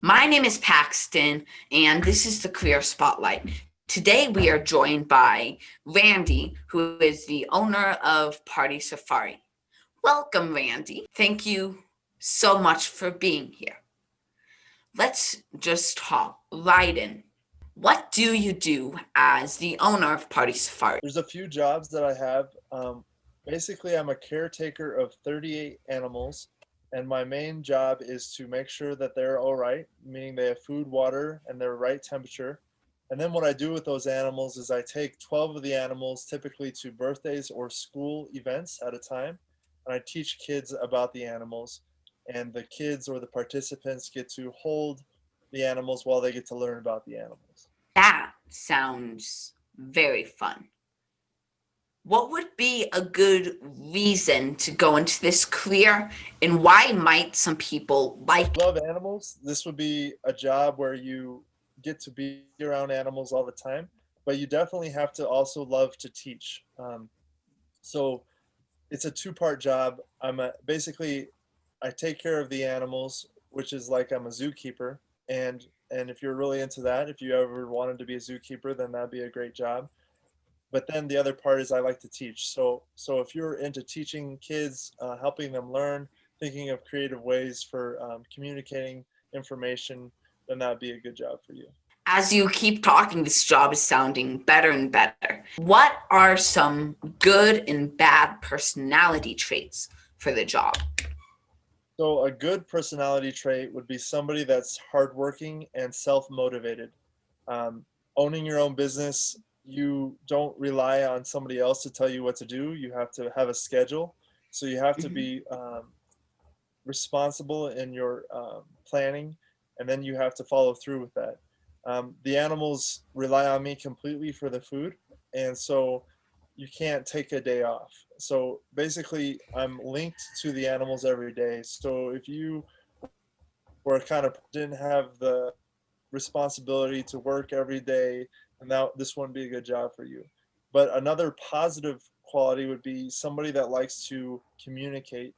My name is Paxton, and this is the Career Spotlight. Today, we are joined by Randy, who is the owner of Party Safari. Welcome, Randy. Thank you so much for being here. Let's just hop right in. What do you do as the owner of Party Safari? There's a few jobs that I have. Basically, I'm a caretaker of 38 animals, and my main job is to make sure that they're all right, meaning they have food, water, and their right temperature. And then what I do with those animals is I take 12 of the animals, typically to birthdays or school events at a time, and I teach kids about the animals. And the kids or the participants get to hold the animals while they get to learn about the animals. That sounds very fun. What would be a good reason to go into this career, and why might some people like it? Love animals, this would be a job where you get to be around animals all the time, but you definitely have to also love to teach. So it's a two-part job. Basically I take care of the animals, which is like I'm a zookeeper, and if you're really into that, if you ever wanted to be a zookeeper, then that'd be a great job. But then the other part is I like to teach. So if you're into teaching kids, helping them learn, thinking of creative ways for communicating information, then that'd be a good job for you. As you keep talking, this job is sounding better and better. What are some good and bad personality traits for the job? So a good personality trait would be somebody that's hardworking and self-motivated. Um, Owning your own business, you don't rely on somebody else to tell you what to do. You have to have a schedule. So you have to Mhm. be responsible in your planning, and then you have to follow through with that. The animals rely on me completely for the food, and so you can't take a day off. So basically, I'm linked to the animals every day. So if you were kind of didn't have the responsibility to work every day, and now this wouldn't be a good job for you. But another positive quality would be somebody that likes to communicate,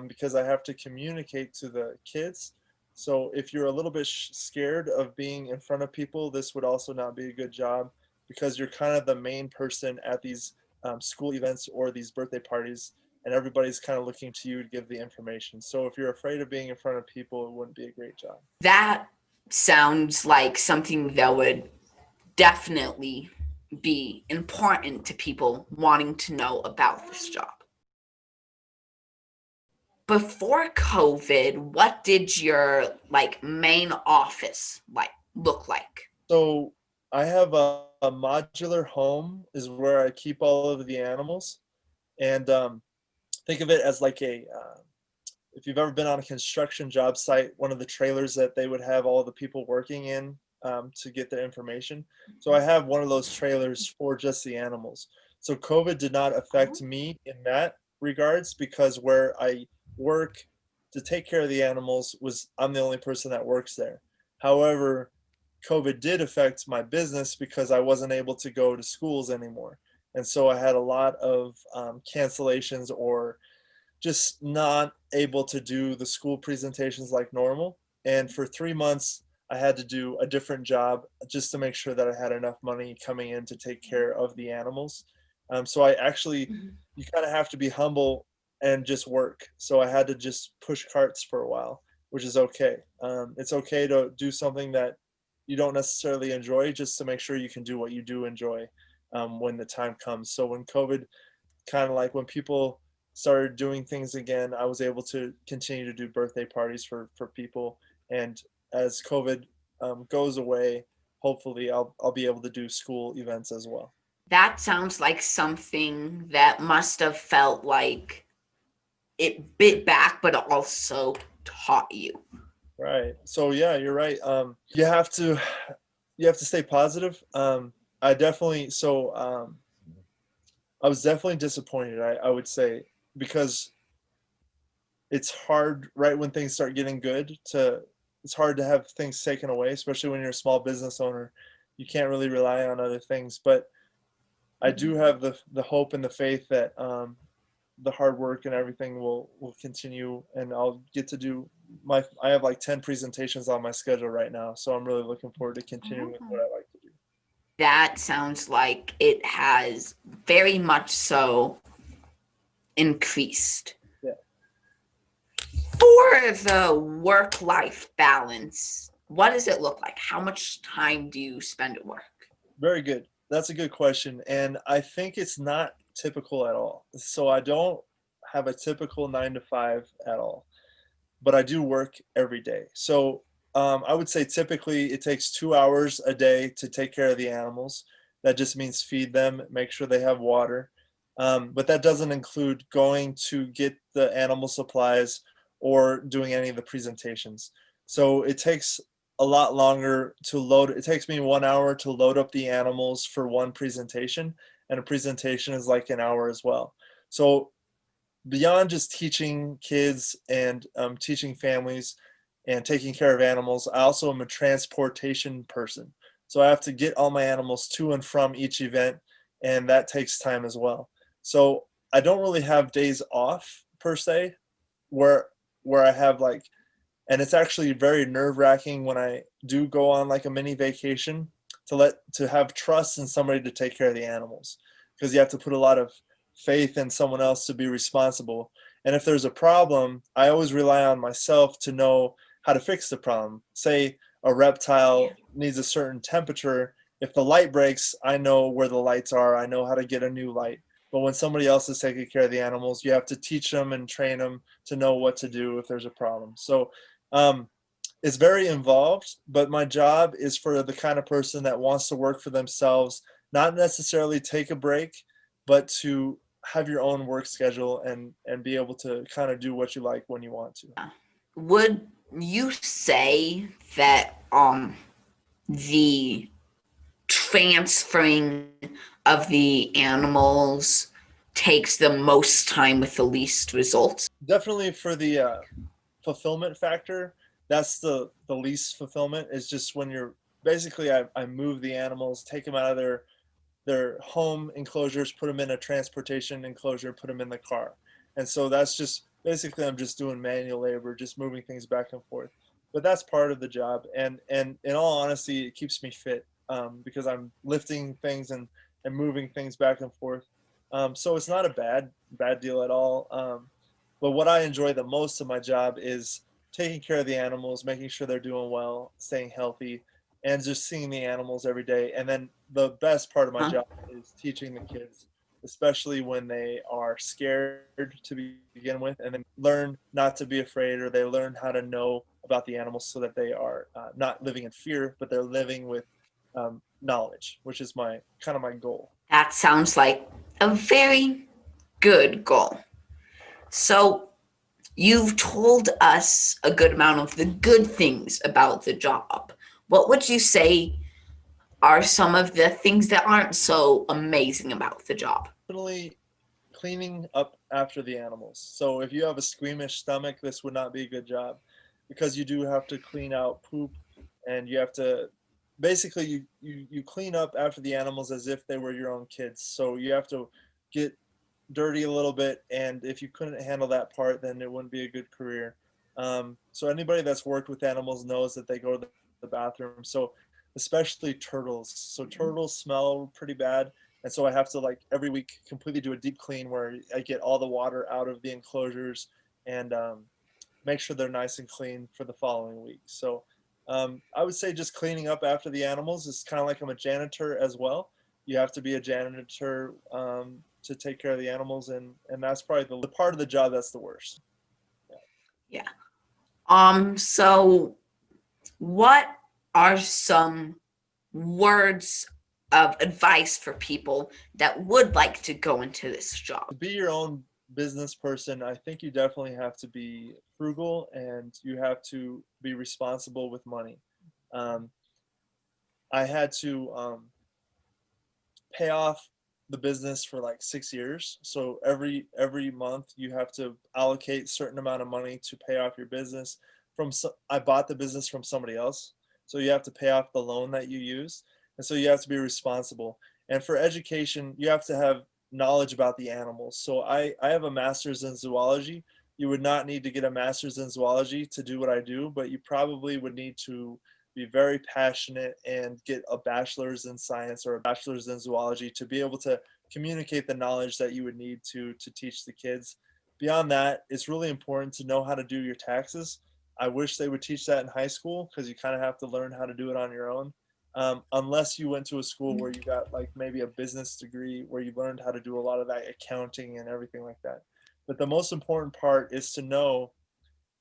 because I have to communicate to the kids. So if you're a little bit scared of being in front of people, this would also not be a good job, because you're kind of the main person at these school events or these birthday parties, and everybody's kind of looking to you to give the information. So if you're afraid of being in front of people, it wouldn't be a great job. That sounds like something that would definitely be important to people wanting to know about this job. Before COVID, what did your main office look like? So I have a modular home is where I keep all of the animals, and think of it as like if you've ever been on a construction job site, one of the trailers that they would have all the people working in to get the information. So I have one of those trailers for just the animals. So COVID did not affect Oh. me in that regards, because where I work to take care of the animals was I'm the only person that works there. However, COVID did affect my business because I wasn't able to go to schools anymore. And so I had a lot of cancellations, or just not able to do the school presentations like normal. And for 3 months, I had to do a different job just to make sure that I had enough money coming in to take care of the animals. So I actually, Mhm. you kind of have to be humble and just work. So I had to just push carts for a while, which is okay. It's okay to do something that you don't necessarily enjoy, just to make sure you can do what you do enjoy when the time comes. So when COVID, kind of like when people started doing things again, I was able to continue to do birthday parties for people. And as COVID goes away, hopefully I'll be able to do school events as well. That sounds like something that must have felt like it bit back, but also taught you. Right. So yeah, you're right. You have to stay positive. I definitely so I was definitely disappointed. I would say, because it's hard right when things start getting good to it's hard to have things taken away, especially when you're a small business owner. You can't really rely on other things, but I do Mhm. have the hope and the faith that the hard work and everything will continue, and I'll get to do I have like 10 presentations on my schedule right now, so I'm really looking forward to continuing with what I like to do. That sounds like it has very much so increased. Yeah. For the work-life balance, what does it look like? How much time do you spend at work? Very good. That's a good question. And I think it's not typical at all. So I don't have a typical 9 to 5 at all, but I do work every day. So I would say typically it takes 2 hours a day to take care of the animals. That just means feed them, make sure they have water. But that doesn't include going to get the animal supplies or doing any of the presentations. So it takes a lot longer to load. It takes me 1 hour to load up the animals for one presentation, and a presentation is like an hour as well. So beyond just teaching kids and teaching families and taking care of animals, I also am a transportation person. So I have to get all my animals to and from each event, and that takes time as well. So I don't really have days off per se, where I have like, and it's actually very nerve-wracking when I do go on like a mini vacation to have trust in somebody to take care of the animals, because you have to put a lot of faith in someone else to be responsible. And if there's a problem, I always rely on myself to know how to fix the problem. Say a reptile needs a certain temperature. If the light breaks, I know where the lights are. I know how to get a new light. But when somebody else is taking care of the animals, you have to teach them and train them to know what to do if there's a problem. So um, it's very involved, but my job is for the kind of person that wants to work for themselves, not necessarily take a break, but to have your own work schedule and be able to kind of do what you like when you want to. Would you say that the transferring of the animals takes the most time with the least results? Definitely for the fulfillment factor, that's the least fulfillment, is just when you're basically I move the animals, take them out of their home enclosures, put them in a transportation enclosure, put them in the car. And so that's just basically I'm just doing manual labor, just moving things back and forth. But that's part of the job. And in all honesty, it keeps me fit, because I'm lifting things and moving things back and forth. So it's not a bad deal at all. But what I enjoy the most of my job is taking care of the animals, making sure they're doing well, staying healthy, and just seeing the animals every day. And then the best part of my Huh? job is teaching the kids, especially when they are scared to begin with, and then learn not to be afraid, or they learn how to know about the animals so that they are not living in fear, but they're living with knowledge, which is my kind of my goal. That sounds like a very good goal. So, you've told us a good amount of the good things about the job. What would you say are some of the things that aren't so amazing about the job? Definitely cleaning up after the animals. So if you have a squeamish stomach, this would not be a good job, because you do have to clean out poop, and you have to basically you clean up after the animals as if they were your own kids. So you have to get dirty a little bit, and if you couldn't handle that part, then it wouldn't be a good career. So anybody that's worked with animals knows that they go to the bathroom. So especially turtles. So turtles smell pretty bad, and so I have to like every week completely do a deep clean where I get all the water out of the enclosures and make sure they're nice and clean for the following week. So I would say just cleaning up after the animals is kind of like I'm a janitor as well. You have to be a janitor to take care of the animals, and that's probably the part of the job that's the worst. Yeah. So what are some words of advice for people that would like to go into this To job? be your own business person, I think you definitely have to be frugal, and you have to be responsible with money. Um, I had to pay off the business for like 6 years. So every month you have to allocate certain amount of money to pay off your business. I bought the business from somebody else, so you have to pay off the loan that you use, and so you have to be responsible. And for education, you have to have knowledge about the animals. So I have a master's in zoology, you would not need to get a master's in zoology to do what I do, but you probably would need to be very passionate and get a bachelor's in science or a bachelor's in zoology to be able to communicate the knowledge that you would need to teach the kids. Beyond that, it's really important to know how to do your taxes. I wish they would teach that in high school because you kind of have to learn how to do it on your own. Unless you went to a school where you got like maybe a business degree where you learned how to do a lot of that accounting and everything like that. But the most important part is to know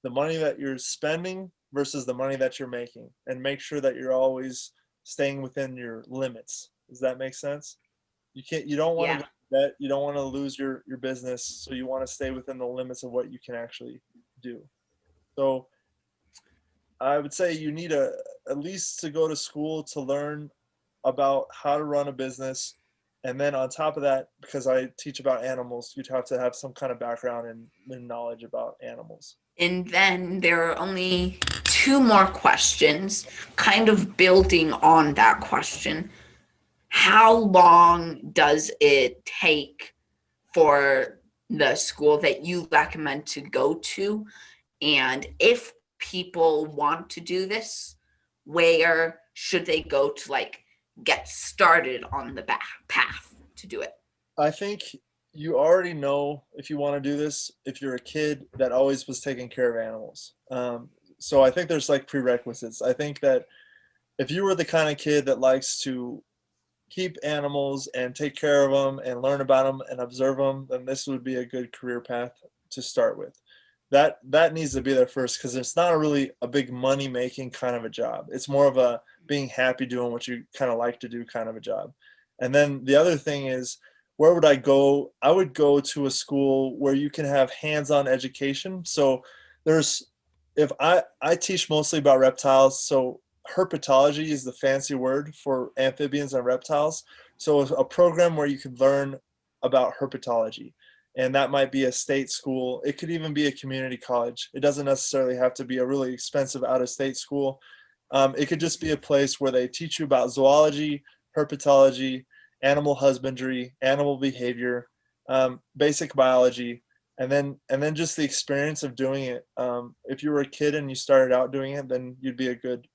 the money that you're spending versus the money that you're making, and make sure that you're always staying within your limits. Does that make sense? You don't want to Yeah. go to debt, you don't want to lose your business, so you want to stay within the limits of what you can actually do. So I would say you need at least to go to school to learn about how to run a business. And then on top of that, because I teach about animals, you'd have to have some kind of background and knowledge about animals. And then there are only two more questions, kind of building on that question. How long does it take for the school that you recommend to go to? And if people want to do this, where should they go to like get started on the path to do it? I think you already know if you want to do this, if you're a kid that always was taking care of animals. So I think there's like prerequisites. I think that if you were the kind of kid that likes to keep animals and take care of them and learn about them and observe them, then this would be a good career path to start with. That needs to be there first, because it's not really a big money making kind of a job. It's more of a being happy doing what you kind of like to do kind of a job. And then the other thing is, where would I go? I would go to a school where you can have hands-on education. So there's, if I teach mostly about reptiles, so herpetology is the fancy word for amphibians and reptiles. So a program where you can learn about herpetology, and that might be a state school. It could even be a community college. It doesn't necessarily have to be a really expensive out-of-state school. It could just be a place where they teach you about zoology, herpetology, animal husbandry, animal behavior, basic biology, and then just the experience of doing it. If you were a kid and you started out doing it, then you'd be a good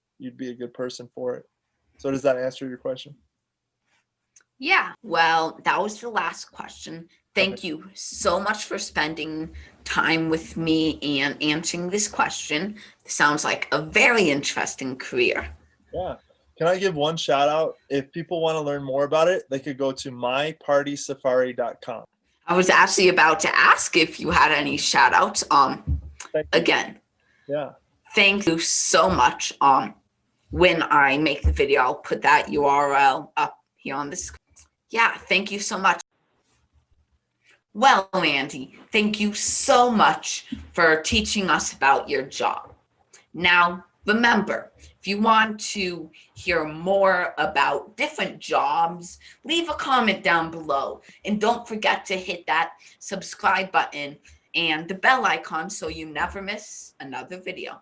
person for it. So does that answer your question? Yeah, well, that was the last question. Okay. Thank you so much for spending time with me and answering this question. Sounds like a very interesting career. Yeah. Can I give one shout out? If people want to learn more about it, they could go to mypartysafari.com. I was actually about to ask if you had any shout outs. Thank you. Again, Yeah. thank you so much. When I make the video, I'll put that URL up here on the screen. Yeah, thank you so much. Well, Andy, thank you so much for teaching us about your job. Now, remember, if you want to hear more about different jobs, leave a comment down below. And don't forget to hit that subscribe button and the bell icon so you never miss another video.